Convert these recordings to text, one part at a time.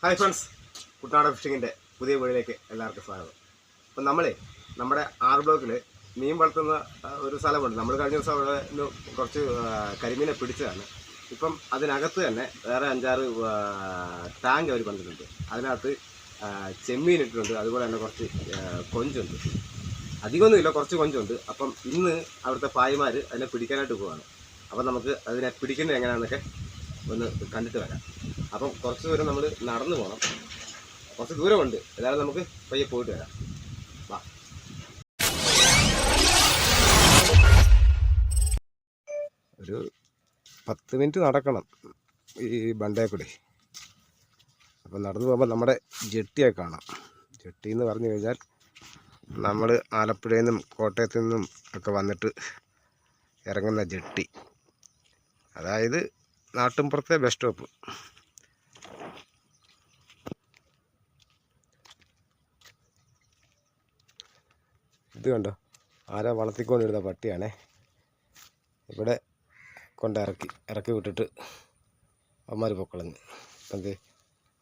Hi friends, Kuttanad ഫിഷിങ്ങിൻ്റെ പുതിയ വീഡിയോയിലേക്ക് എല്ലാവർക്കും സ്വാഗതം. അപ്പം നമ്മുടെ ആർ ബ്ലോക്കിൽ മീൻ വളർത്തുന്ന ഒരു സ്ഥലമുണ്ട്. നമ്മൾ കഴിഞ്ഞ ദിവസം അവിടെ നിന്ന് കുറച്ച് കരിമീനെ പിടിച്ചതാണ്. ഇപ്പം അതിനകത്ത് തന്നെ വേറെ 5-6 ടാങ്ക് അവർ പണിതിട്ടുണ്ട്. അതിനകത്ത് ചെമ്മീൻ ഇട്ടിട്ടുണ്ട്. അതുപോലെ തന്നെ കുറച്ച് കൊഞ്ചുണ്ട്. അധികമൊന്നുമില്ല, കുറച്ച് കൊഞ്ചുണ്ട്. അപ്പം ഇന്ന് അവിടുത്തെ പായ്മാർ അതിനെ പിടിക്കാനായിട്ട് പോവുകയാണ്. അപ്പം നമുക്ക് അതിനെ പിടിക്കുന്നത് എങ്ങനെയാണെന്നൊക്കെ ഒന്ന് കണ്ടിട്ട് വരാം. അപ്പം കുറച്ച് ദൂരം നമ്മൾ നടന്നു പോകണം. കുറച്ച് ദൂരമുണ്ട്. ഏതായാലും നമുക്ക് പയ്യെ പോയിട്ട് വരാം. വാ. ഒരു 10 മിനിറ്റ് നടക്കണം ഈ ബണ്ടേ കൂടി. അപ്പം നടന്നു പോകുമ്പോൾ നമ്മുടെ ജെട്ടിയെ കാണാം. ജെട്ടി എന്ന് പറഞ്ഞു കഴിഞ്ഞാൽ നമ്മൾ ആലപ്പുഴയിൽ നിന്നും കോട്ടയത്തു നിന്നും ഒക്കെ വന്നിട്ട് ഇറങ്ങുന്ന ജെട്ടി, അതായത് നാട്ടിൻപുറത്തെ ബസ് സ്റ്റോപ്പ്. ഇത് കണ്ടോ, ആരാ വളർത്തിക്കൊണ്ടിരുന്ന പട്ടിയാണേ. ഇവിടെ ഇറക്കി വിട്ടിട്ട് അവന്മാർ പൊക്കളഞ്ഞ്. അപ്പം എന്തേ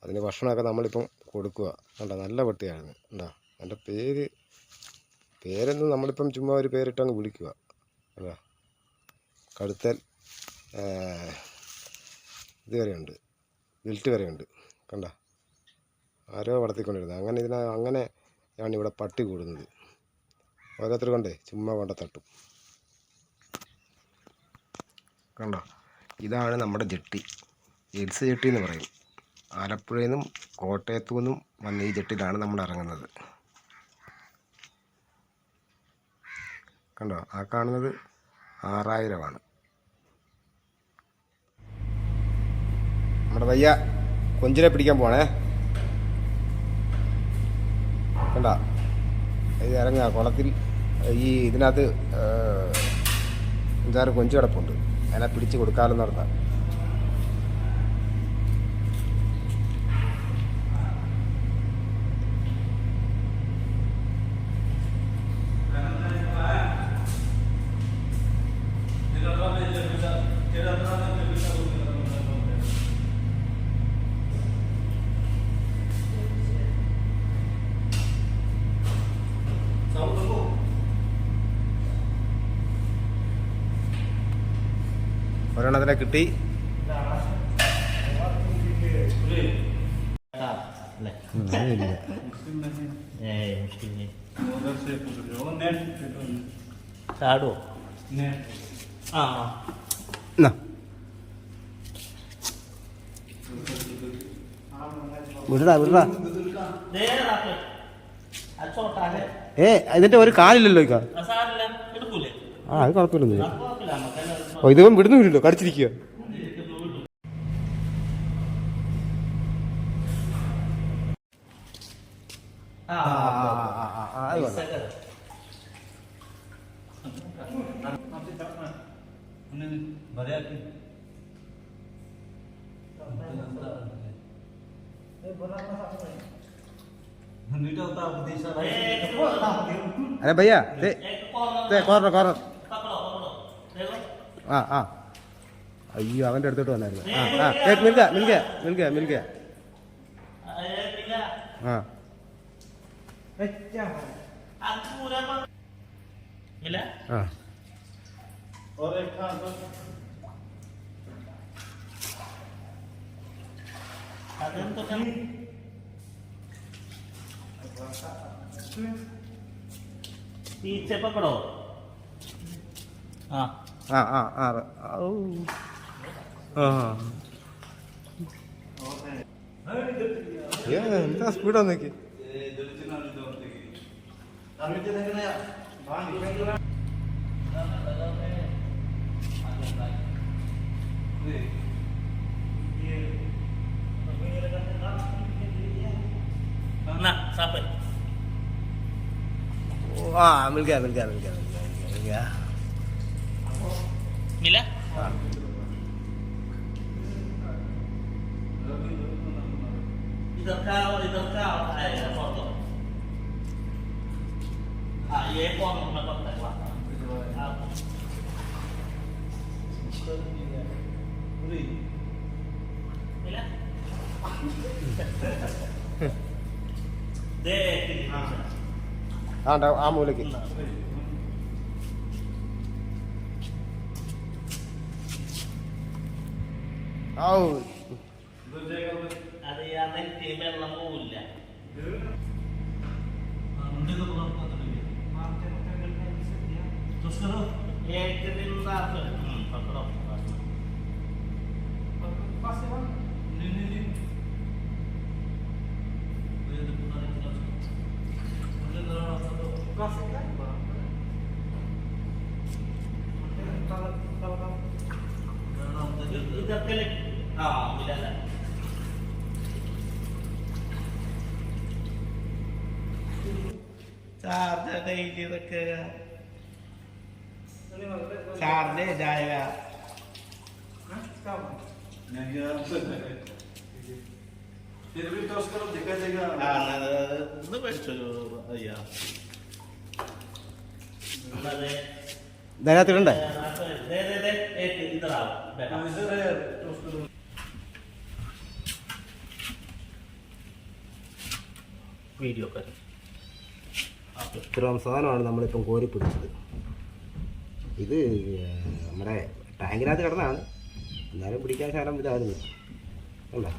അതിന് ഭക്ഷണമൊക്കെ നമ്മളിപ്പം കൊടുക്കുക. കണ്ടോ, നല്ല പട്ടിയായിരുന്നു. കണ്ടോ, എൻ്റെ പേരൊന്നും നമ്മളിപ്പം ചുമ്മാ ഒരു പേരിട്ടങ്ങ് വിളിക്കുക. കണ്ടോ, കഴുത്തൽ ഇത് വരെയുണ്ട്, ബെൽറ്റ് വരെയുണ്ട്. കണ്ടോ, ആരോ വളർത്തിക്കൊണ്ടിരുന്നത്. അങ്ങനെയാണ് ഇവിടെ പട്ടി കൂടുന്നത്. ഓരോരുത്തർ കൊണ്ടേ ചുമ്മാ കൊണ്ട തട്ടും. കണ്ടോ, ഇതാണ് നമ്മുടെ ജെട്ടി. എൽസ് ജെട്ടി എന്ന് പറയും. ആലപ്പുഴയിൽ നിന്നും കോട്ടയത്തു നിന്നും വന്ന ഈ ജെട്ടിയിലാണ് നമ്മൾ ഇറങ്ങുന്നത്. കണ്ടോ, ആ കാണുന്നത് 6000 നമ്മുടെ പയ്യ കൊഞ്ചിനെ പിടിക്കാൻ പോണേ. കണ്ടോ, ഇത് ഇറങ്ങുക കുളത്തിൽ. ഇതിനകത്ത് 5-6 കൊഞ്ച് കിടപ്പുണ്ട്. അതിനെ പിടിച്ച് കൊടുക്കാമെന്ന് പറഞ്ഞാൽ. ഒരെണ്ണത്തിനെ കിട്ടി. ഇതിന്റെ ഒരു കാലില്ലല്ലോ. അത് കുഴപ്പമില്ല. ഇതിവൻ വിടുന്നില്ലല്ലോ, കടിച്ചിരിക്കുക. अरे भैया दे कॉर्नर. അയ്യോ, അവൻ്റെ അടുത്തോട്ട് വന്നായിരുന്നു. മിൽക്ക पीछे पकड़ो. എന്താ സ്പീഡാ നോക്കി. मिल गया. मिला? इधर का फोटो. ये कौन मतलब तक मिला? ദേ കിട്ടി. ആ മൂലയ്ക്ക്. ഔ അത് ആ നെറ്റി വെള്ളം പോവില്ല. एक दिन रात पकड़ो इधर के लिए हाँ मिला था चार्जर नहीं रखेगा चार्ज ले जाएगा फिर भी टॉस करो दिखा देगा ഒന്ന് പഠിച്ചോ അയ്യാ ഇതിനകത്തിടണ്ടേ? दे दे दे एक इधर आओ बेटा इधर है टॉस करो वीडियो कर ഇത്രയും സാധനമാണ് നമ്മളിപ്പം കോരി പിടിച്ചത്. ഇത് നമ്മുടെ ടാങ്കിനകത്ത് കിടന്നാണ്, എന്നാലും പിടിക്കാൻ ശകലം ഇതായിരുന്നു അല്ലേ.